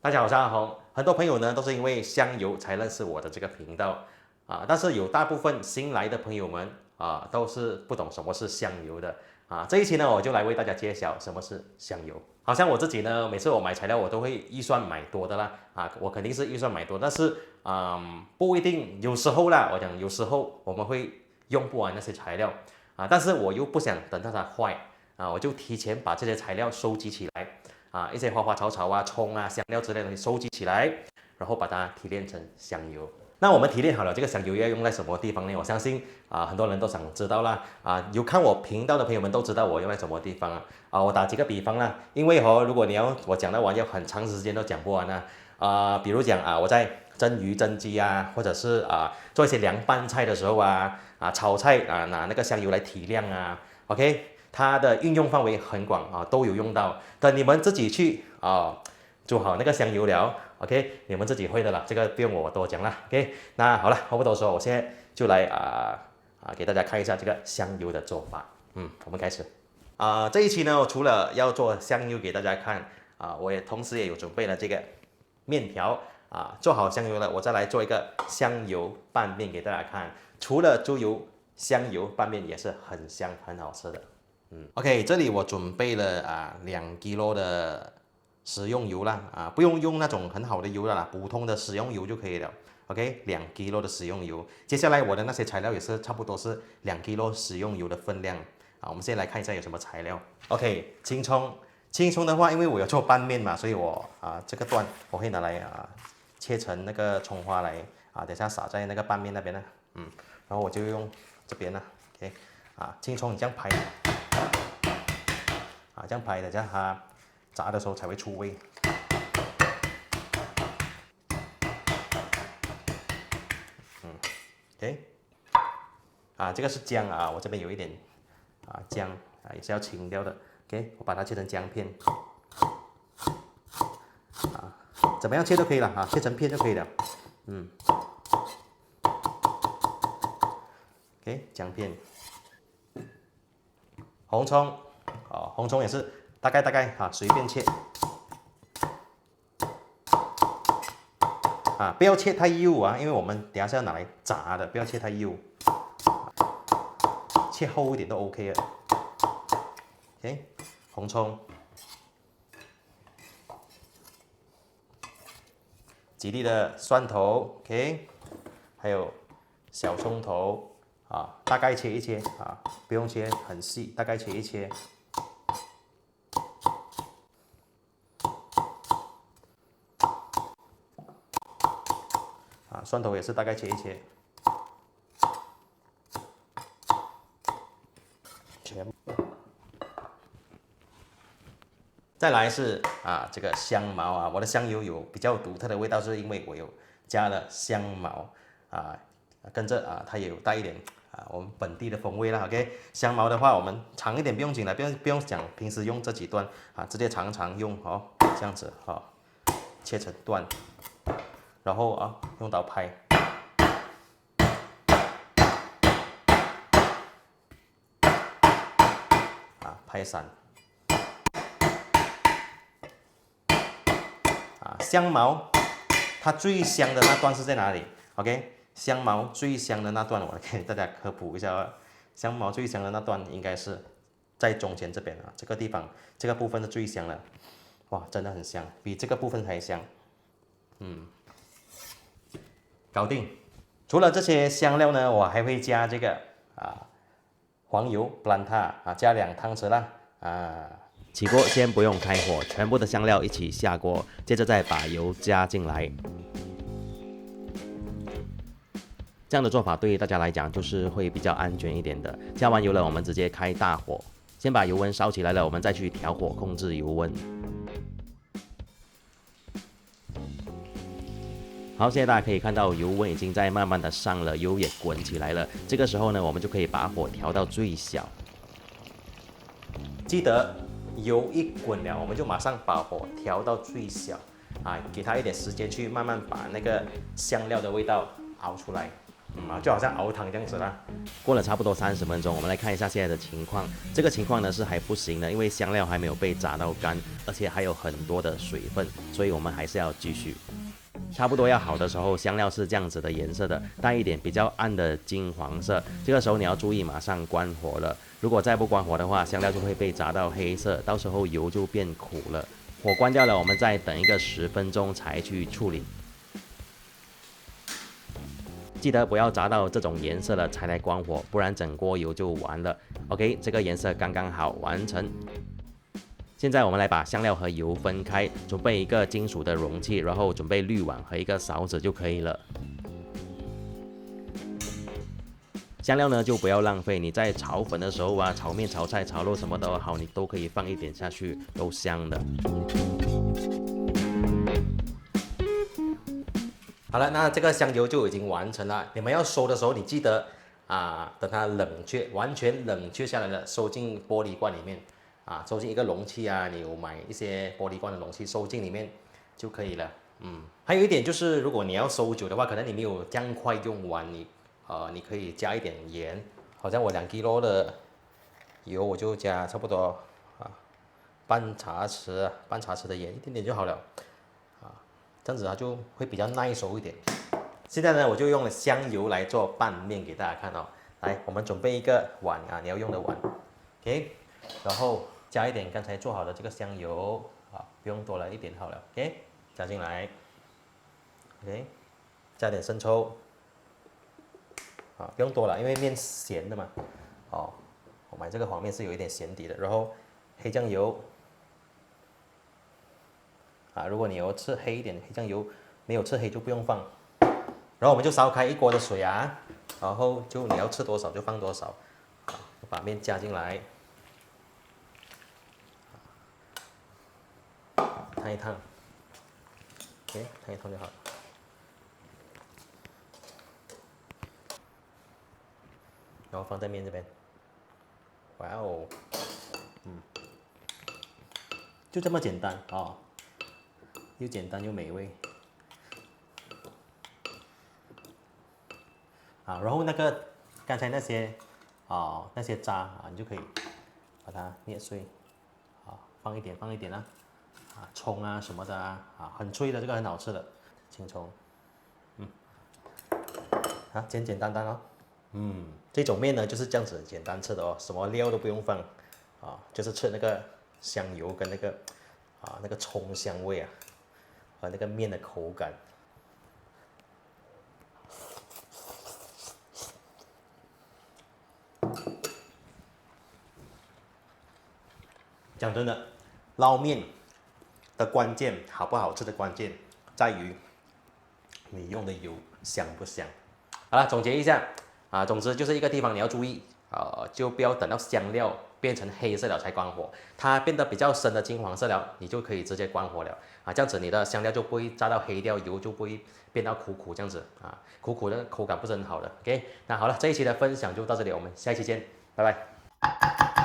大家好，我是阿红。很多朋友呢都是因为香油才认识我的这个频道但是有大部分新来的朋友们都是不懂什么是香油的这一期呢，我就来为大家揭晓什么是香油。好像我自己呢，每次我买材料我都会预算买多的啦我肯定是预算买多，但是不一定，有时候啦，我讲有时候我们会用不完那些材料但是我又不想等到它坏我就提前把这些材料收集起来。一些花花草草葱香料之类的东西收集起来，然后把它提炼成香油。那我们提炼好了这个香油要用在什么地方呢？我相信很多人都想知道啦有看我频道的朋友们都知道我用在什么地方我打几个比方啦，因为如果你要我讲到完要很长时间都讲不完比如讲我在蒸鱼蒸鸡或者是做一些凉拌菜的时候炒菜拿那个香油来提亮OK。它的运用范围很广都有用到。等你们自己去煮好那个香油了 ，OK， 你们自己会的了，这个不用我多讲了 ，OK。那好了，话不多说，我现在就来给大家看一下这个香油的做法。我们开始。这一期呢，我除了要做香油给大家看我也同时也有准备了这个面条做好香油了，我再来做一个香油拌面给大家看。除了猪油，香油拌面也是很香很好吃的。OK， 这里我准备了2kg 的食用油啦不用那种很好的油啦，普通的食用油就可以了。OK， 2kg 的食用油。接下来我的那些材料也是差不多是2kg 食用油的分量我们先来看一下有什么材料。OK， 青葱。青葱的话，因为我有做拌面嘛，所以我这个段我会拿来切成那个葱花来等下撒在那个拌面那边呢。然后我就用这边呢 ，OK， 青葱你这样拍。这样拍的，这样它炸的时候才会出味。OK， 这个是姜我这边有一点姜也是要清掉的。OK， 我把它切成姜片怎么样切都可以了切成片就可以了。OK， 姜片，红葱。红葱也是大概随便切不要切太幼因为我们等下是要拿来炸的，不要切太幼切厚一点都 OK 的。OK， 红葱，几粒的蒜头 OK， 还有小葱头大概切一切不用切很细，大概切一切。蒜头也是大概切一切，再来是这个香茅我的香油有比较独特的味道，是因为我有加了香茅跟着它也有带一点我们本地的风味啦。OK， 香茅的话我们长一点不用紧了，不用讲平时用这几段直接长用这样子切成段。然后用刀拍拍散香茅它最香的那段是在哪里 ？OK， 香茅最香的那段我给大家科普一下香茅最香的那段应该是在中间这边这个地方这个部分是最香的。哇，真的很香，比这个部分还香。搞定。除了这些香料呢，我还会加这个黄油 Blanta 加2汤匙啦起锅先不用开火，全部的香料一起下锅，接着再把油加进来。这样的做法对大家来讲就是会比较安全一点的。加完油了，我们直接开大火，先把油温烧起来了，我们再去调火控制油温。好，现在大家可以看到油温已经在慢慢的上了，油也滚起来了。这个时候呢，我们就可以把火调到最小。记得油一滚了，我们就马上把火调到最小给它一点时间去慢慢把那个香料的味道熬出来。就好像熬汤这样子啦。过了差不多30分钟，我们来看一下现在的情况。这个情况呢是还不行的，因为香料还没有被炸到干，而且还有很多的水分，所以我们还是要继续。差不多要好的时候，香料是这样子的颜色的，带一点比较暗的金黄色。这个时候你要注意，马上关火了。如果再不关火的话，香料就会被炸到黑色，到时候油就变苦了。火关掉了，我们再等一个10分钟才去处理。记得不要炸到这种颜色了才来关火，不然整锅油就完了。OK， 这个颜色刚刚好，完成。现在我们来把香料和油分开，准备一个金属的容器，然后准备滤网和一个勺子就可以了。香料呢就不要浪费，你在炒粉的时候啊，炒面、炒菜、炒肉什么都好，你都可以放一点下去，都香的。好了，那这个香油就已经完成了。你们要收的时候，你记得等它冷却，完全冷却下来了，收进玻璃罐里面。收进一个容器啊，你有买一些玻璃罐的容器，收进里面就可以了。还有一点就是，如果你要收久的话，可能你没有这样快用完，你可以加一点盐，好像我2kg的油，我就加差不多半茶匙的盐，一点点就好了。这样子它就会比较耐熟一点。现在呢，我就用了香油来做拌面给大家看哦。来，我们准备一个碗你要用的碗 ，OK， 然后加一点刚才做好的这个香油不用多了，一点好了 ，OK， 加进来 ，OK， 加点生抽，不用多了，因为面咸的嘛，我买这个黄面是有一点咸底的，然后黑酱油，如果你有吃黑一点黑酱油，没有吃黑就不用放，然后我们就烧开一锅的水然后就你要吃多少就放多少，把面加进来。烫一烫 ，OK， 烫一烫就好了。然后放在面这边，哇哦，就这么简单又简单又美味。然后刚才那些渣你就可以把它捏碎，放一点啦。葱什么的很脆的，这个很好吃的青葱，简简单单哦，这种面呢就是这样子简单吃的哦，什么料都不用放，就是吃那个香油跟那个葱香味和那个面的口感。讲真的，捞面的关键，好不好吃的关键，在于你用的油香不香。好了，总结一下总之就是一个地方你要注意就不要等到香料变成黑色了才关火，它变得比较深的金黄色了，你就可以直接关火了这样子你的香料就不会炸到黑掉，油就不会变到苦苦这样子苦苦的口感不是很好的。OK， 那好了，这一期的分享就到这里，我们下一期见，拜拜。